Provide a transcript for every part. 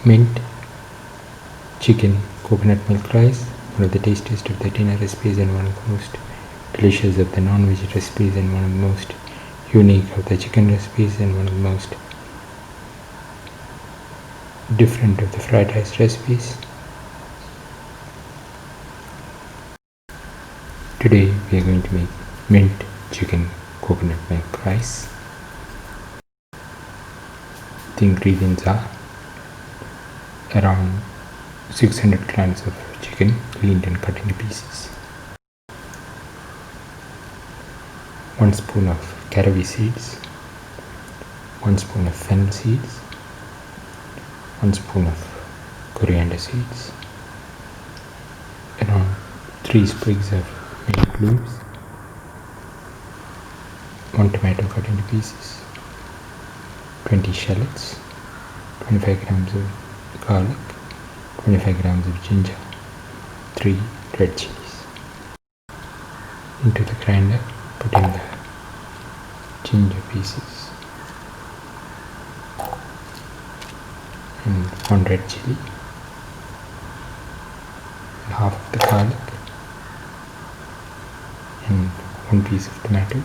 mint, chicken, coconut milk rice, one of the tastiest of the dinner recipes and one of the most delicious of the non-veg recipes and one of the most unique of the chicken recipes and one of the most different of the fried rice recipes. Today we are going to make mint, chicken, coconut milk rice. The ingredients are around 600 grams of chicken cleaned and cut into pieces, 1 spoon of caraway seeds, 1 spoon of fennel seeds, 1 spoon of coriander seeds, around 3 sprigs of mint leaves, 1 tomato cut into pieces, 20 shallots, 25 grams of garlic, 25 grams of ginger, 3 red chillies. Into the grinder, put in the ginger pieces and 1 red chilli and half of the garlic and 1 piece of tomato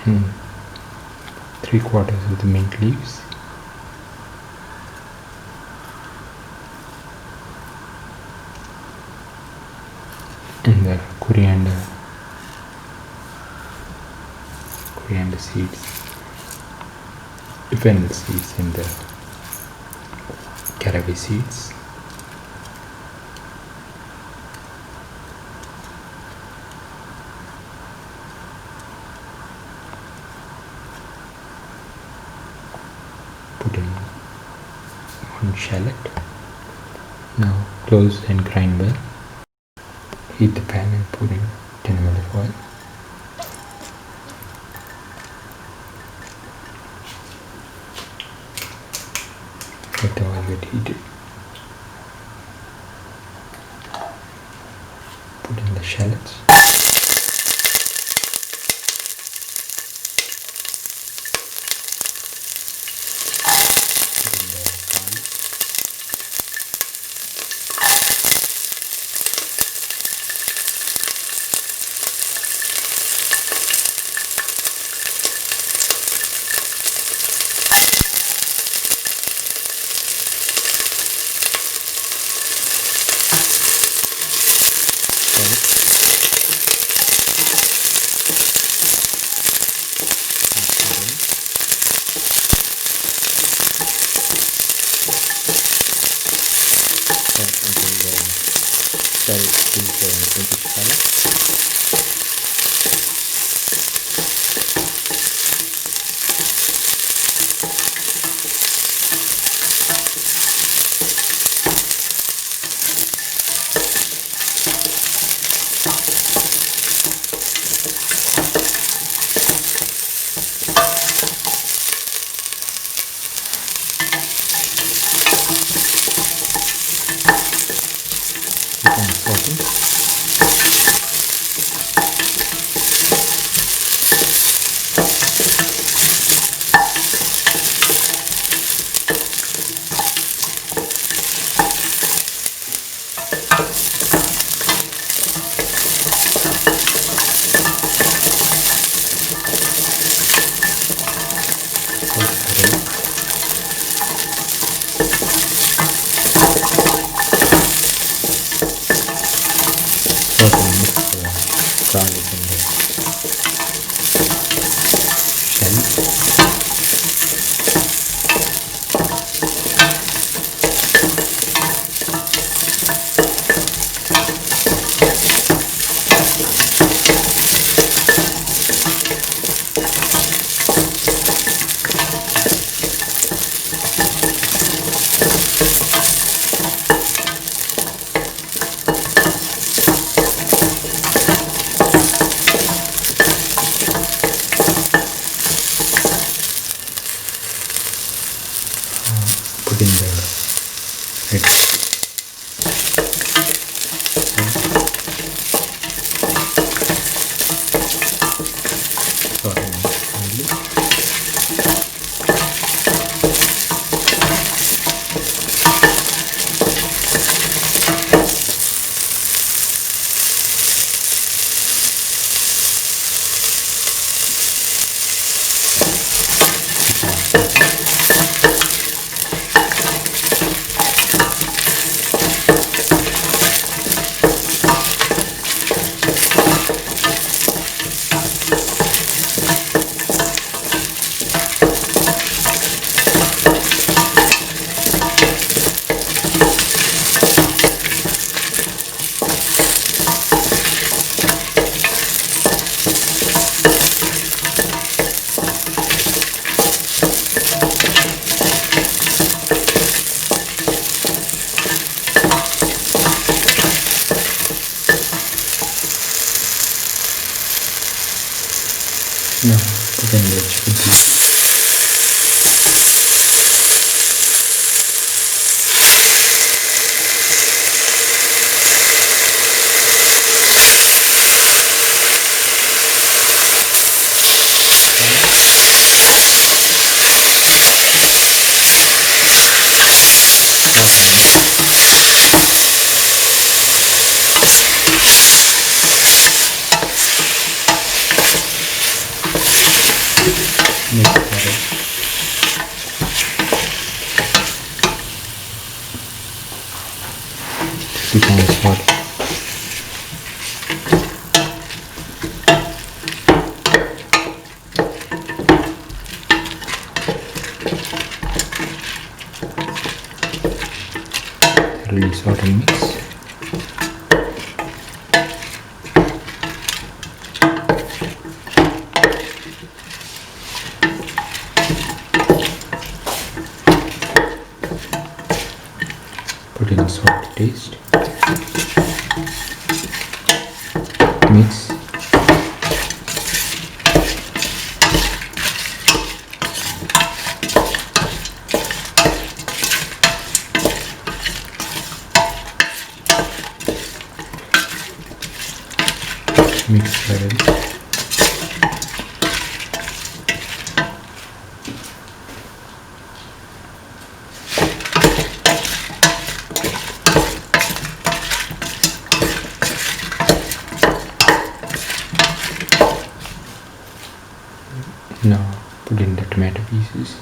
and 3/4 of the mint leaves, and the coriander seeds, the fennel seeds and the caraway seeds. Put in 1 shallot. Now close and grind well. Heat the pan and put in 10 ml of oil. Let the oil get heated. Put in the shallots. Pinkish color. Keep on salt. Thoroughly salt and mix. Put in salt to taste. Mix. Mix thoroughly. Now put in the tomato pieces.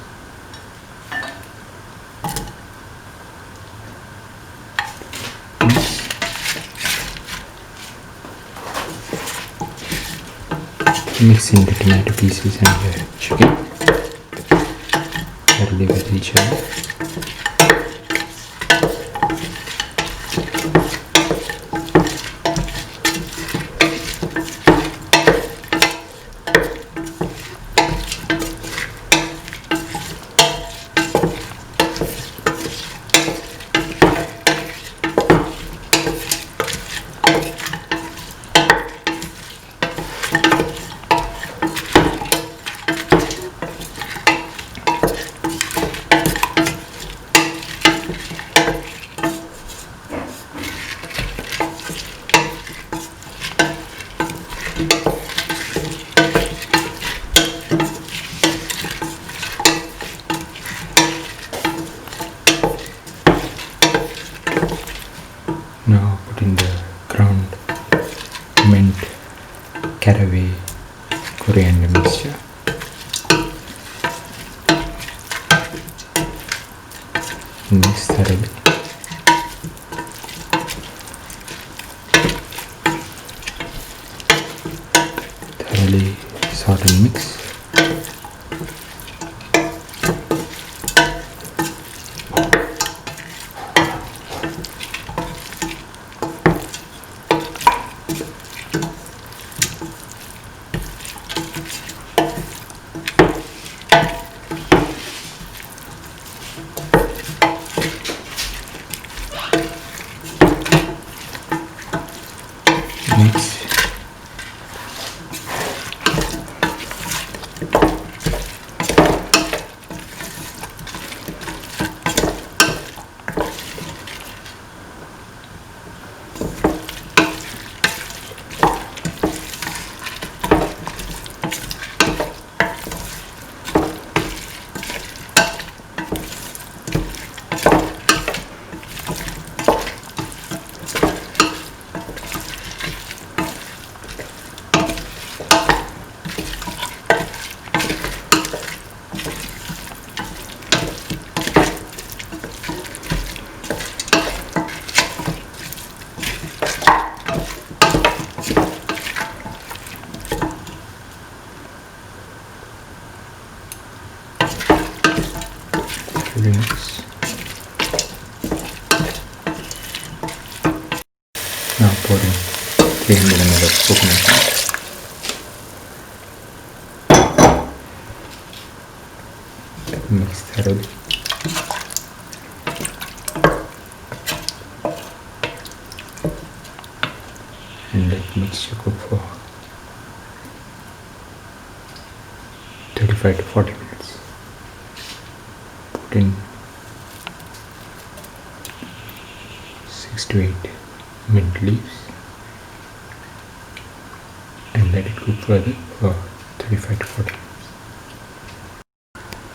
Mix in the tomato pieces and the chicken thoroughly with each other. Now put in the ground mint, caraway, coriander mixture. Mix thoroughly. Thoroughly salt and mix. Mix. Mix. Now pour in 300 ml of coconut milk. Mix thoroughly. And let mixture cook for 35 to 40 minutes. Put in 6 to 8 mint leaves and let it cook further for 35 to 40 minutes.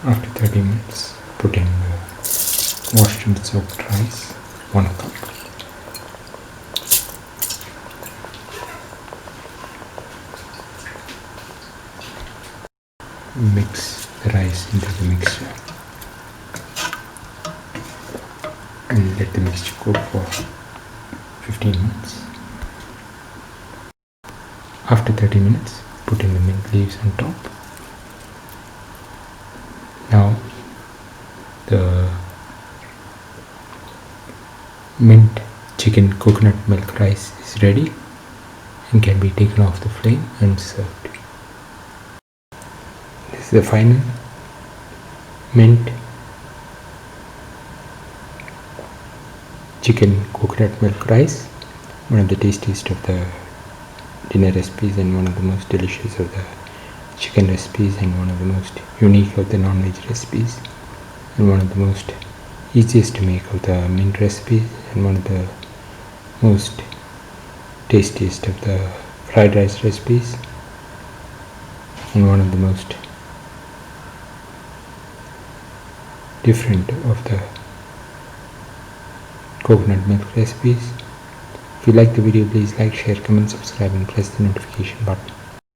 After 30 minutes, put in washed and soaked rice, 1 cup. Mix the rice into the mixture and let the mixture cook for 15 minutes. After 30 minutes, put in the mint leaves on top. Now the mint chicken coconut milk rice is ready and can be taken off the flame and served. This is the final mint chicken coconut milk rice, one of the tastiest of the dinner recipes and one of the most delicious of the chicken recipes and one of the most unique of the non-veg recipes and one of the most easiest to make of the mint recipes and one of the most tastiest of the fried rice recipes and one of the most different of the coconut milk recipes. If you like the video, please like, share, comment, subscribe and press the notification button.